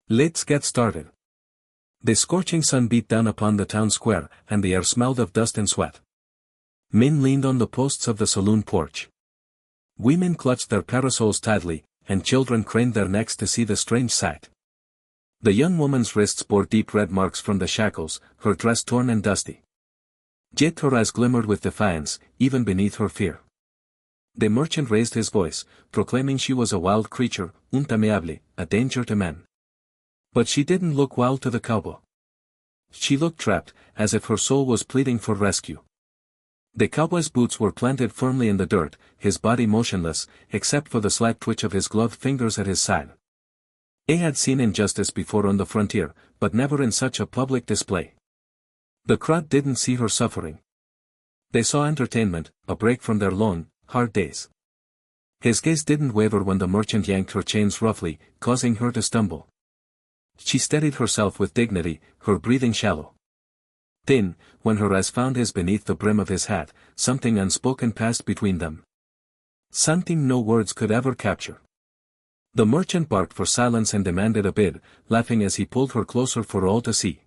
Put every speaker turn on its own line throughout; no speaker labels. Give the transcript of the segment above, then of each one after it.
Let's get started. The scorching sun beat down upon the town square, and the air smelled of dust and sweat. Men leaned on the posts of the saloon porch. Women clutched their parasols tightly, and children craned their necks to see the strange sight. The young woman's wrists bore deep red marks from the shackles, her dress torn and dusty. Yet her eyes glimmered with defiance, even beneath her fear. The merchant raised his voice, proclaiming she was a wild creature, untameable, a danger to men. But she didn't look wild to the cowboy. She looked trapped, as if her soul was pleading for rescue. The cowboy's boots were planted firmly in the dirt, his body motionless, except for the slight twitch of his gloved fingers at his side. He had seen injustice before on the frontier, but never in such a public display. The crowd didn't see her suffering. They saw entertainment, a break from their long, hard days. His gaze didn't waver when the merchant yanked her chains roughly, causing her to stumble. She steadied herself with dignity, her breathing shallow. Then, when her eyes found his beneath the brim of his hat, something unspoken passed between them. Something no words could ever capture. The merchant barked for silence and demanded a bid, laughing as he pulled her closer for all to see.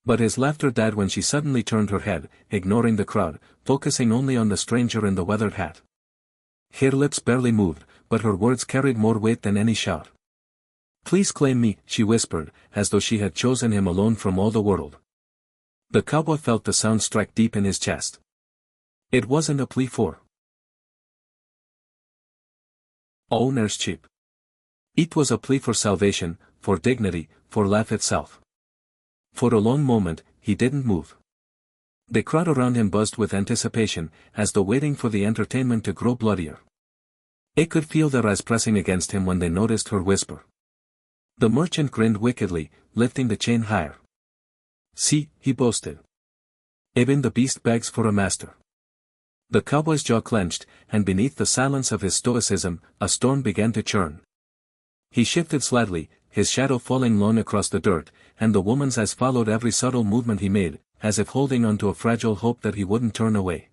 But his laughter died when she suddenly turned her head, ignoring the crowd, focusing only on the stranger in the weathered hat. Her lips barely moved, but her words carried more weight than any shout. "Please claim me," she whispered, as though she had chosen him alone from all the world. The cowboy felt the sound strike deep in his chest. It wasn't a plea for ownership. It was a plea for salvation, for dignity, for life itself. For a long moment, he didn't move. The crowd around him buzzed with anticipation, as though waiting for the entertainment to grow bloodier. He could feel their eyes pressing against him when they noticed her whisper. The merchant grinned wickedly, lifting the chain higher. "See," he boasted. "Even the beast begs for a master." The cowboy's jaw clenched, and beneath the silence of his stoicism, a storm began to churn. He shifted slightly, his shadow falling long across the dirt, and the woman's eyes followed every subtle movement he made, as if holding on to a fragile hope that he wouldn't turn away.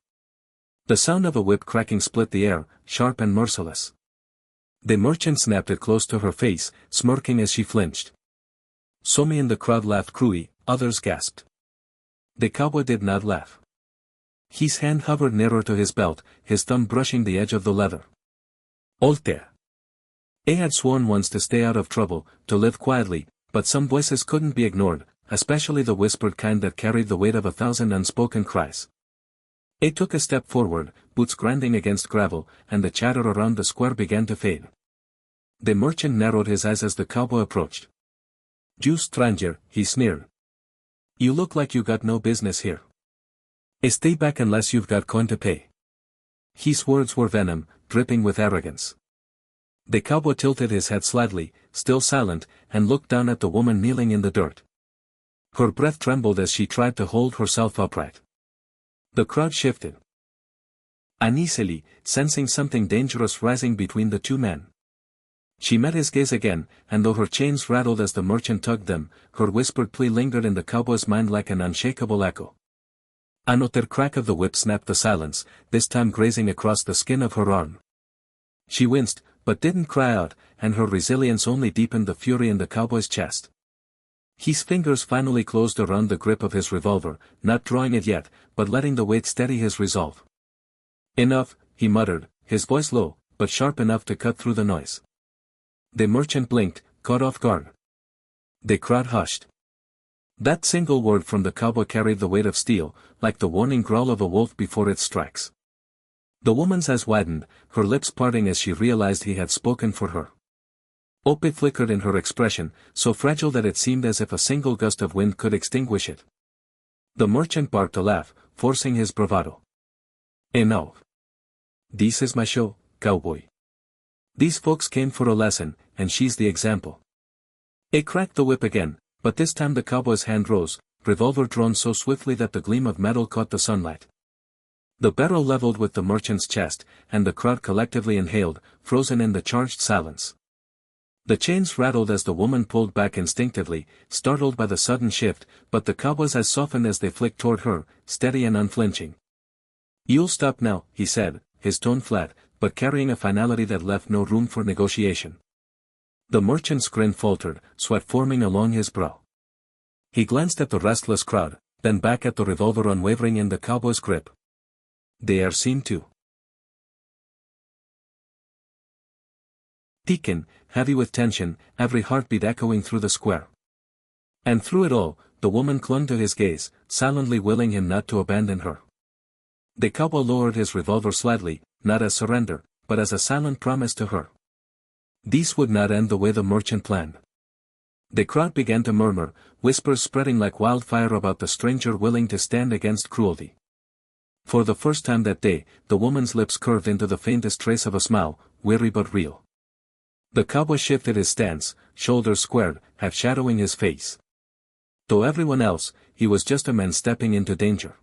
The sound of a whip cracking split the air, sharp and merciless. The merchant snapped it close to her face, smirking as she flinched. Some in the crowd laughed cruelly, others gasped. The cowboy did not laugh. His hand hovered nearer to his belt, his thumb brushing the edge of the leather. "Alter." He had sworn once to stay out of trouble, to live quietly, but some voices couldn't be ignored, especially the whispered kind that carried the weight of 1,000 unspoken cries. He took a step forward, boots grinding against gravel, and the chatter around the square began to fade. The merchant narrowed his eyes as the cowboy approached. "You stranger," he sneered. "You look like you got no business here. Stay back unless you've got coin to pay." His words were venom, dripping with arrogance. The cowboy tilted his head slightly, still silent, and looked down at the woman kneeling in the dirt. Her breath trembled as she tried to hold herself upright. The crowd shifted uneasily, sensing something dangerous rising between the two men. She met his gaze again, and though her chains rattled as the merchant tugged them, her whispered plea lingered in the cowboy's mind like an unshakable echo. Another crack of the whip snapped the silence, this time grazing across the skin of her arm. She winced, but didn't cry out, and her resilience only deepened the fury in the cowboy's chest. His fingers finally closed around the grip of his revolver, not drawing it yet, but letting the weight steady his resolve. "Enough," he muttered, his voice low, but sharp enough to cut through the noise. The merchant blinked, caught off guard. The crowd hushed. That single word from the cowboy carried the weight of steel, like the warning growl of a wolf before it strikes. The woman's eyes widened, her lips parting as she realized he had spoken for her. Hope flickered in her expression, so fragile that it seemed as if a single gust of wind could extinguish it. The merchant barked a laugh, forcing his bravado. "Enough. This is my show, cowboy. These folks came for a lesson, and she's the example." He cracked the whip again, but this time the cowboy's hand rose, revolver drawn so swiftly that the gleam of metal caught the sunlight. The barrel leveled with the merchant's chest, and the crowd collectively inhaled, frozen in the charged silence. The chains rattled as the woman pulled back instinctively, startled by the sudden shift, but the cowboy's eyes softened as they flicked toward her, steady and unflinching. "You'll stop now," he said, his tone flat, but carrying a finality that left no room for negotiation. The merchant's grin faltered, sweat forming along his brow. He glanced at the restless crowd, then back at the revolver unwavering in the cowboy's grip. "They are seen too." Deacon, heavy with tension, every heartbeat echoing through the square. And through it all, the woman clung to his gaze, silently willing him not to abandon her. The cowboy lowered his revolver slightly, not as surrender, but as a silent promise to her. These would not end the way the merchant planned. The crowd began to murmur, whispers spreading like wildfire about the stranger willing to stand against cruelty. For the first time that day, the woman's lips curved into the faintest trace of a smile, weary but real. The cowboy shifted his stance, shoulders squared, half shadowing his face. To everyone else, he was just a man stepping into danger.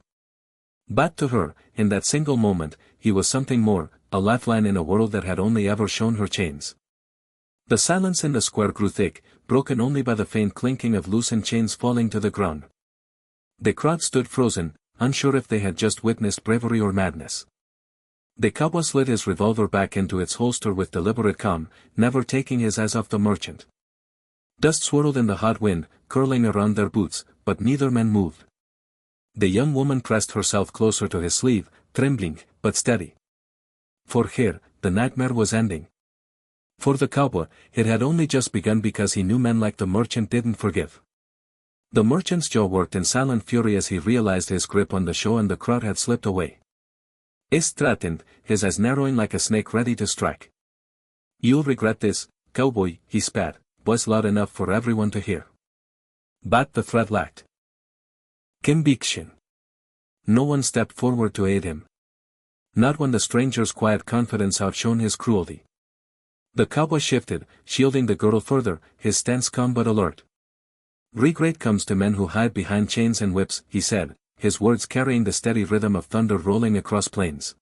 But to her, in that single moment, he was something more, a lifeline in a world that had only ever shown her chains. The silence in the square grew thick, broken only by the faint clinking of loosened chains falling to the ground. The crowd stood frozen, unsure if they had just witnessed bravery or madness. The cowboy slid his revolver back into its holster with deliberate calm, never taking his eyes off the merchant. Dust swirled in the hot wind, curling around their boots, but neither man moved. The young woman pressed herself closer to his sleeve, trembling, but steady. For her, the nightmare was ending. For the cowboy, it had only just begun because he knew men like the merchant didn't forgive. The merchant's jaw worked in silent fury as he realized his grip on the show and the crowd had slipped away. He threatened, his eyes narrowing like a snake ready to strike. "You'll regret this, cowboy," he spat, voice loud enough for everyone to hear. But the threat lacked conviction. No one stepped forward to aid him. Not when the stranger's quiet confidence outshone his cruelty. The cowboy shifted, shielding the girl further, his stance calm but alert. "Regret comes to men who hide behind chains and whips," he said, his words carrying the steady rhythm of thunder rolling across plains.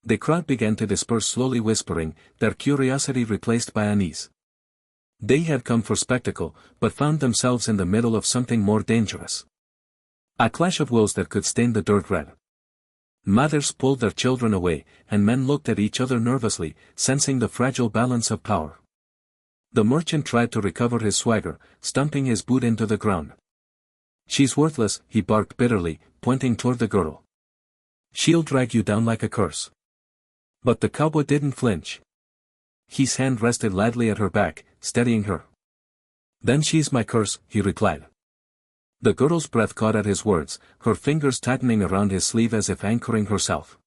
The crowd began to disperse slowly, whispering, their curiosity replaced by unease. They had come for spectacle, but found themselves in the middle of something more dangerous. A clash of wills that could stain the dirt red. Mothers pulled their children away, and men looked at each other nervously, sensing the fragile balance of power. The merchant tried to recover his swagger, stumping his boot into the ground. "She's worthless," he barked bitterly, pointing toward the girl. "She'll drag you down like a curse." But the cowboy didn't flinch. His hand rested lightly at her back, steadying her. "Then she's my curse," he replied. The girl's breath caught at his words, her fingers tightening around his sleeve as if anchoring herself.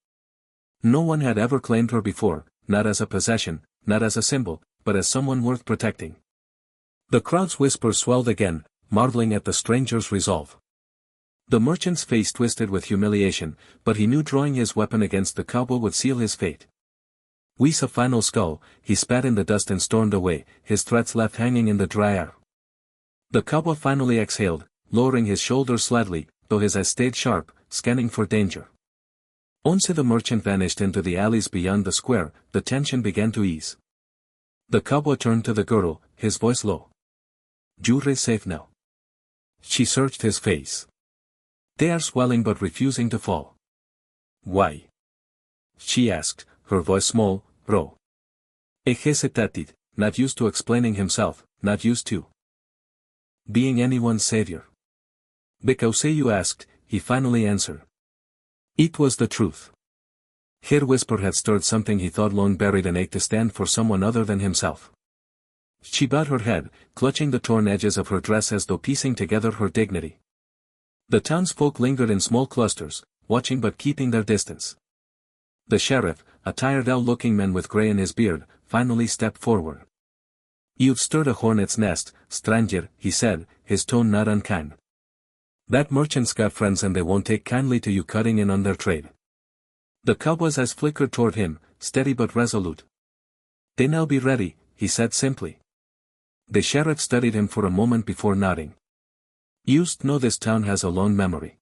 No one had ever claimed her before, not as a possession, not as a symbol, but as someone worth protecting. The crowd's whispers swelled again, marveling at the stranger's resolve. The merchant's face twisted with humiliation, but he knew drawing his weapon against the cowboy would seal his fate. With a final scowl, he spat in the dust and stormed away, his threats left hanging in the dry air. The cowboy finally exhaled, lowering his shoulders slightly, though his eyes stayed sharp, scanning for danger. Once the merchant vanished into the alleys beyond the square, the tension began to ease. The cowboy turned to the girl, his voice low. "You're safe now." She searched his face. Tears swelling but refusing to fall. "Why?" she asked, her voice small, raw. He hesitated, not used to explaining himself, not used to being anyone's savior. "Because you asked," he finally answered. It was the truth. Her whisper had stirred something he thought long buried and ached to stand for someone other than himself. She bowed her head, clutching the torn edges of her dress as though piecing together her dignity. The townsfolk lingered in small clusters, watching but keeping their distance. The sheriff, a tired owl-looking man with gray in his beard, finally stepped forward. "You've stirred a hornet's nest, stranger," he said, his tone not unkind. "That merchant's got friends and they won't take kindly to you cutting in on their trade." The cowboy's eyes flickered toward him, steady but resolute. "Then I'll be ready," he said simply. The sheriff studied him for a moment before nodding. "You'd know this town has a long memory."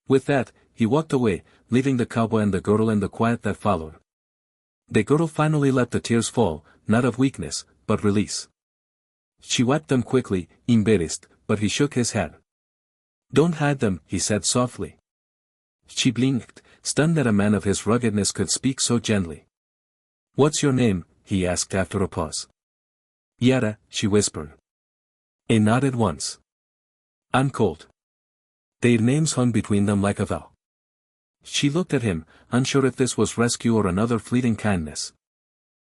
With that, he walked away, leaving the cowboy and the girl in the quiet that followed. The girl finally let the tears fall, not of weakness, but release. She wiped them quickly, embarrassed, but he shook his head. "Don't hide them," he said softly. She blinked, stunned that a man of his ruggedness could speak so gently. "What's your name?" he asked after a pause. Yada, she whispered. He nodded once. I'm Colt. Their names hung between them like a vow. She looked at him, unsure if this was rescue or another fleeting kindness.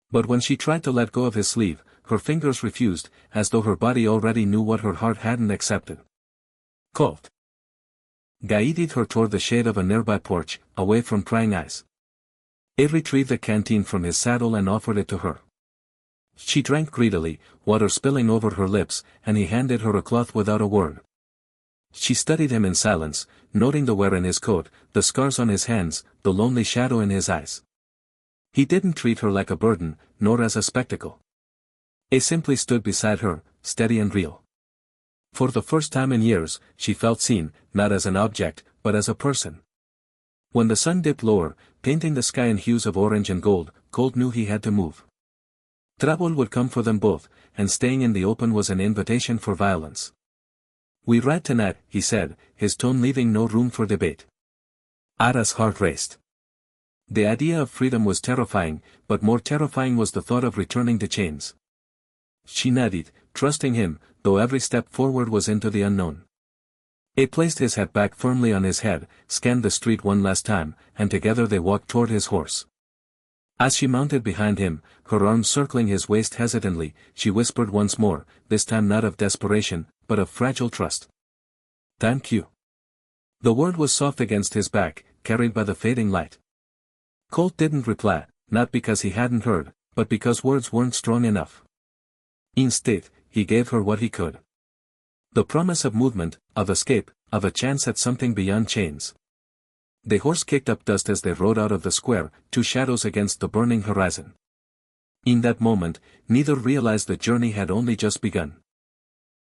But when she tried to let go of his sleeve, her fingers refused, as though her body already knew what her heart hadn't accepted. Colt. Guided her toward the shade of a nearby porch, away from prying eyes. He retrieved the canteen from his saddle and offered it to her. She drank greedily, water spilling over her lips, and he handed her a cloth without a word. She studied him in silence, noting the wear in his coat, the scars on his hands, the lonely shadow in his eyes. He didn't treat her like a burden, nor as a spectacle. He simply stood beside her, steady and real. For the first time in years, she felt seen, not as an object, but as a person. When the sun dipped lower, painting the sky in hues of orange and gold, Colt knew he had to move. Trouble would come for them both, and staying in the open was an invitation for violence. We ride tonight, he said, his tone leaving no room for debate. Ada's heart raced. The idea of freedom was terrifying, but more terrifying was the thought of returning to chains. She nodded, trusting him, though every step forward was into the unknown. He placed his hat back firmly on his head, scanned the street one last time, and together they walked toward his horse. As she mounted behind him, her arms circling his waist hesitantly, she whispered once more, this time not of desperation, but of fragile trust. Thank you. The word was soft against his back, carried by the fading light. Colt didn't reply, not because he hadn't heard, but because words weren't strong enough. Instead, he gave her what he could. The promise of movement, of escape, of a chance at something beyond chains. The horse kicked up dust as they rode out of the square, two shadows against the burning horizon. In that moment, neither realized the journey had only just begun.